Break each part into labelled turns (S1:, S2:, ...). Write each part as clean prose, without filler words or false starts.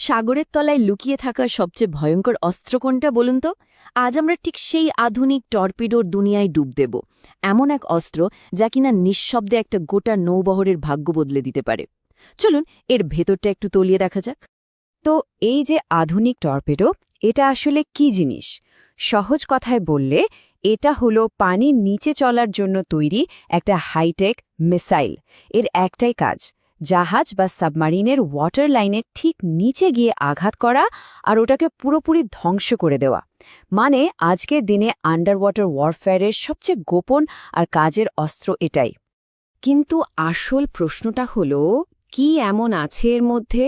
S1: সাগরের তলায় লুকিয়ে থাকা সবচেয়ে ভয়ঙ্কর অস্ত্র কোনটা বলুন তো? আজ আমরা ঠিক সেই আধুনিক টর্পিডোর দুনিয়ায় ডুব দেব, এমন এক অস্ত্র যা কিনা নিঃশব্দে একটা গোটা নৌবহরের ভাগ্য বদলে দিতে পারে। চলুন এর ভেতরটা একটু তলিয়ে দেখা যাক।
S2: তো এই যে আধুনিক টর্পেডো, এটা আসলে কি জিনিস? সহজ কথায় বললে এটা হলো পানির নিচে চলার জন্য তৈরি একটা হাইটেক মিসাইল। এর একটাই কাজ, জাহাজ বা সাবমারিনের ওয়াটার লাইনের ঠিক নিচে গিয়ে আঘাত করা আর ওটাকে পুরোপুরি ধ্বংস করে দেওয়া। মানে আজকের দিনে আন্ডার ওয়াটার ওয়ারফেয়ারের সবচেয়ে গোপন আর কাজের অস্ত্র এটাই। কিন্তু আসল প্রশ্নটা হলো, কি এমন আছে এর মধ্যে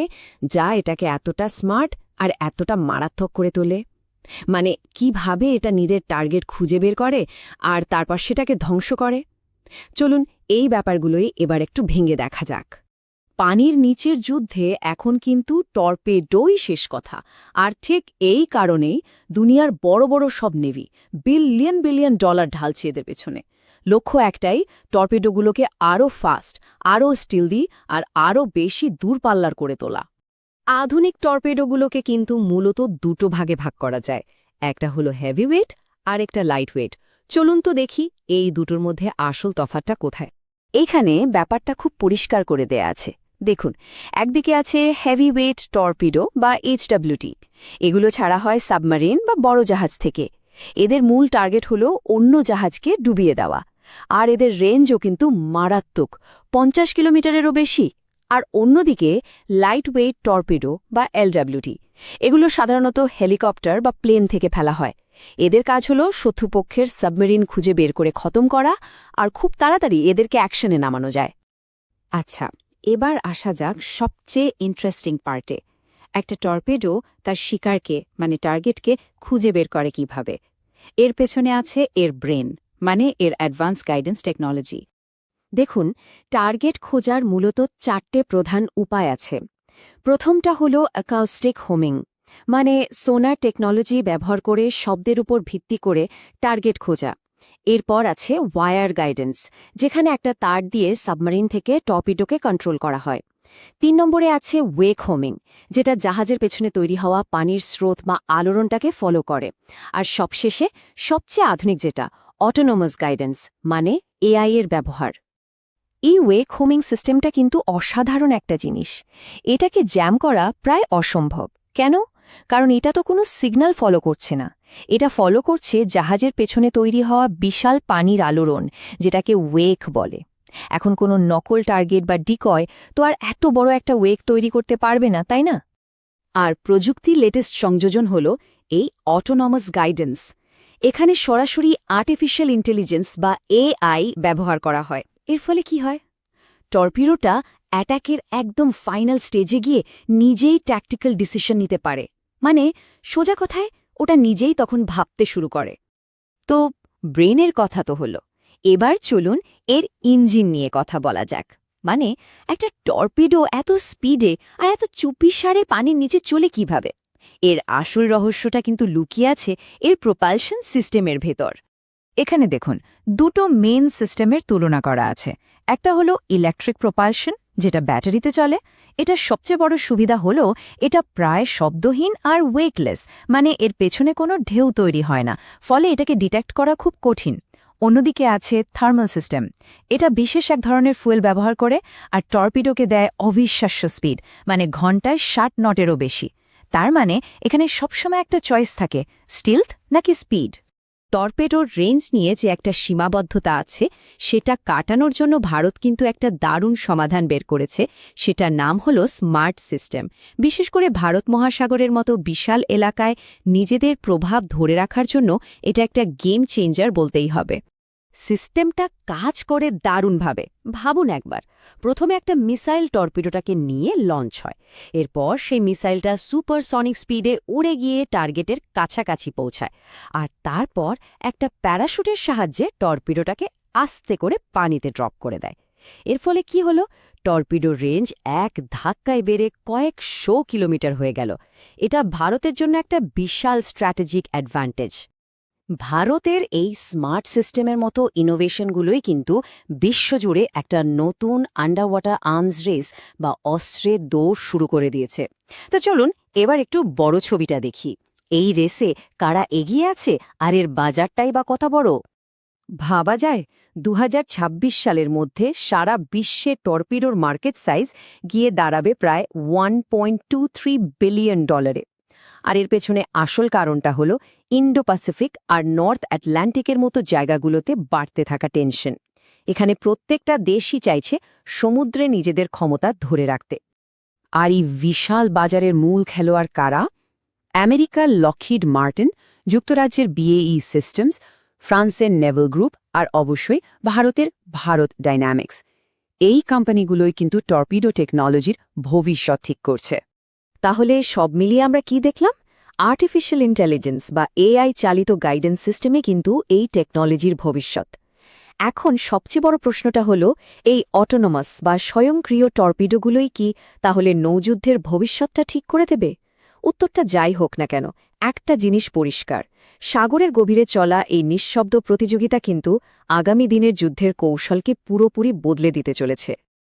S2: যা এটাকে এতটা স্মার্ট আর এতটা মারাত্মক করে তোলে? মানে কিভাবে এটা নিজের টার্গেট খুঁজে বের করে আর তারপর সেটাকে ধ্বংস করে? চলুন এই ব্যাপারগুলোই এবার একটু ভেঙে দেখা যাক। পানির নিচের যুদ্ধে এখন কিন্তু টর্পেডোই শেষ কথা। আর ঠিক এই কারণেই দুনিয়ার বড় বড় সব নেভি বিলিয়ন বিলিয়ন ডলার ঢালছে এদের পেছনে। লক্ষ্য একটাই, টর্পেডোগুলোকে আরও ফাস্ট, আরও স্টিলদি আর আরও বেশি দূরপাল্লার করে তোলা। আধুনিক টর্পেডোগুলোকে কিন্তু মূলত দুটো ভাগে ভাগ করা যায়। একটা হলো হেভি ওয়েট আর একটা লাইট ওয়েট। চলুন তো দেখি এই দুটোর মধ্যে আসল তফাৎটা কোথায়। এইখানে ব্যাপারটা খুব পরিষ্কার করে দেয়া আছে। দেখুন, একদিকে আছে হেভি ওয়েট টর্পিডো বা এইচডব্লিউটি। এগুলো ছাড়া হয় সাবমারিন বা বড় জাহাজ থেকে। এদের মূল টার্গেট হলো অন্য জাহাজকে ডুবিয়ে দেওয়া। আর এদের রেঞ্জও কিন্তু মারাত্মক, 50 কিলোমিটারেরও বেশি। আর অন্যদিকে লাইট ওয়েট টর্পিডো বা এলডব্লিউটি, এগুলো সাধারণত হেলিকপ্টার বা প্লেন থেকে ফেলা হয়। এদের কাজ হলো শত্রুপক্ষের সাবমেরিন খুঁজে বের করে খতম করা, আর খুব তাড়াতাড়ি এদেরকে অ্যাকশনে নামানো যায়। আচ্ছা, এবার আসা যাক সবচেয়ে ইন্টারেস্টিং পার্টে। একটা টর্পেডো তার শিকারকে মানে টার্গেটকে খুঁজে বের করে কিভাবে? এর পেছনে আছে এর ব্রেন, মানে এর অ্যাডভান্স গাইডেন্স টেকনোলজি। দেখুন, টার্গেট খোঁজার মূলত 4টে প্রধান উপায় আছে। প্রথমটা হলো অ্যাকাউস্টিক হোমিং, মানে সোনার টেকনোলজি ব্যবহার করে শব্দের উপর ভিত্তি করে টার্গেট খোঁজা। এরপর আছে ওয়্যার গাইডেন্স, যেখানে একটা তার দিয়ে সাবমারিন থেকে টর্পিডোকে কন্ট্রোল করা হয়। 3 নম্বরে আছে ওয়েক হোমিং, যেটা জাহাজের পেছনে তৈরি হওয়া পানির স্রোত বা আলোড়নটাকে ফলো করে। আর সবশেষে সবচেয়ে আধুনিক যেটা, অটোনোমাস গাইডেন্স, মানে এআই এর ব্যবহার। এই ওয়েক হোমিং সিস্টেমটা কিন্তু অসাধারণ একটা জিনিস। এটাকে জ্যাম করা প্রায় অসম্ভব। কেন? কারণ এটা তো কোনো সিগন্যাল ফলো করছে না। এটা ফলো করছে জাহাজের পেছনে তৈরি হওয়া বিশাল পানির আলোড়ন, যেটাকে ওয়েক বলে। এখন কোনো নকল টার্গেট বা ডিকয় তো আর এত বড় একটা ওয়েক তৈরি করতে পারবে না, তাই না? আর প্রযুক্তির লেটেস্ট সংযোজন হল এই অটোনমাস গাইডেন্স। এখানে সরাসরি আর্টিফিশিয়াল ইন্টেলিজেন্স বা এআই ব্যবহার করা হয়। এর ফলে কি হয়? টর্পিডোটা অ্যাটাকের একদম ফাইনাল স্টেজে গিয়ে নিজেই ট্যাকটিক্যাল ডিসিশন নিতে পারে। মানে সোজা কথায় ওটা নিজেই তখন ভাবতে শুরু করে। তো ব্রেনের কথা তো হলো, এবার চলুন এর ইঞ্জিন নিয়ে কথা বলা যাক। মানে একটা টর্পিডো এত স্পিডে আর এত চুপিসারে পানির নিচে চলে কিভাবে? এর আসল রহস্যটা কিন্তু লুকিয়ে আছে এর প্রোপালশন সিস্টেমের ভেতর। এখানে দেখুন, দুটো মেন সিস্টেমের তুলনা করা আছে। একটা হলো ইলেকট্রিক প্রোপালশন, যেটা ব্যাটারিতে চলে। এটা সবচেয়ে বড় সুবিধা হলো এটা প্রায় শব্দহীন আর ওয়েকলেস, মানে এর পেছনে কোনো ঢেউ তৈরি হয় না, ফলে এটাকে ডিটেক্ট করা খুব কঠিন। অন্যদিকে আছে থার্মাল সিস্টেম। এটা বিশেষ এক ধরনের ফুয়েল ব্যবহার করে আর টর্পিডোকে দেয় অবিশ্বাস্য স্পিড, মানে ঘণ্টায় 60 নটেরও বেশি। তার মানে এখানে সবসময় একটা চয়েস থাকে, স্টিলথ নাকি স্পিড। টর্পেডোর রেঞ্জ নিয়ে যে একটা সীমাবদ্ধতা আছে, সেটা কাটানোর জন্য ভারত কিন্তু একটা দারুণ সমাধান বের করেছে। সেটার নাম হলো স্মার্ট সিস্টেম। বিশেষ করে ভারত মহাসাগরের মতো বিশাল এলাকায় নিজেদের প্রভাব ধরে রাখার জন্য এটা একটা গেম চেঞ্জার বলতেই হবে। সিস্টেমটা কাজ করে দারুণভাবে। ভাবুন একবার, প্রথমে একটা মিসাইল টর্পিডোটাকে নিয়ে লঞ্চ হয়। এরপর সেই মিসাইলটা সুপারসনিক স্পিডে উড়ে গিয়ে টার্গেটের কাছাকাছি পৌঁছায়। আর তারপর একটা প্যারাশুটের সাহায্যে টর্পিডোটাকে আস্তে করে পানিতে ড্রপ করে দেয়। এর ফলে কি হলো? টর্পিডোর রেঞ্জ এক ধাক্কায় বেড়ে কয়েকশো কিলোমিটার হয়ে গেল। এটা ভারতের জন্য একটা বিশাল স্ট্র্যাটেজিক অ্যাডভান্টেজ।
S1: ভারতের এই স্মার্ট সিস্টেমের মতো ইনোভেশনগুলোই কিন্তু বিশ্বজুড়ে একটা নতুন আন্ডার ওয়াটার আর্মস রেস বা অস্ত্রের দৌড় শুরু করে দিয়েছে। তো চলুন এবার একটু বড় ছবিটা দেখি। এই রেসে কারা এগিয়ে আছে আর এর বাজারটাই বা কত বড়?
S2: ভাবা যায় ২০২৬ সালের মধ্যে সারা বিশ্বে টর্পিডোর মার্কেট সাইজ গিয়ে দাঁড়াবে প্রায় $1.23 বিলিয়ন। আর এর পেছনে আসল কারণটা হলো ইন্ডো প্যাসিফিক আর নর্থ আটলান্টিকের মতো জায়গাগুলোতে বাড়তে থাকা টেনশন। এখানে প্রত্যেকটা দেশই চাইছে সমুদ্রে নিজেদের ক্ষমতা ধরে রাখতে। আর এই বিশাল বাজারের মূল খেলোয়াড় কারা? আমেরিকার লকহিড মার্টিন, যুক্তরাজ্যের BAE সিস্টেমস, ফ্রান্সের নেভেল গ্রুপ আর অবশ্যই ভারতের ভারত ডাইনামিক্স। এই কোম্পানিগুলোই কিন্তু টর্পিডো টেকনোলজির ভবিষ্যৎ ঠিক করছে।
S1: তাহলে সব মিলিয়ে আমরা কি দেখলাম? আর্টিফিশিয়াল ইন্টেলিজেন্স বা AI চালিত গাইডেন্স সিস্টেমে কিন্তু এই টেকনোলজির ভবিষ্যৎ। এখন সবচেয়ে বড় প্রশ্নটা হলো, এই অটোনোমাস বা স্বয়ংক্রিয় টর্পিডোগুলোই কি তাহলে নৌযুদ্ধের ভবিষ্যৎটা ঠিক করে দেবে? উত্তরটা যাই হোক না কেন, একটা জিনিস পরিষ্কার, সাগরের গভীরে চলা এই নিঃশব্দ প্রতিযোগিতা কিন্তু আগামী দিনের যুদ্ধের কৌশলকে পুরোপুরি বদলে দিতে চলেছে।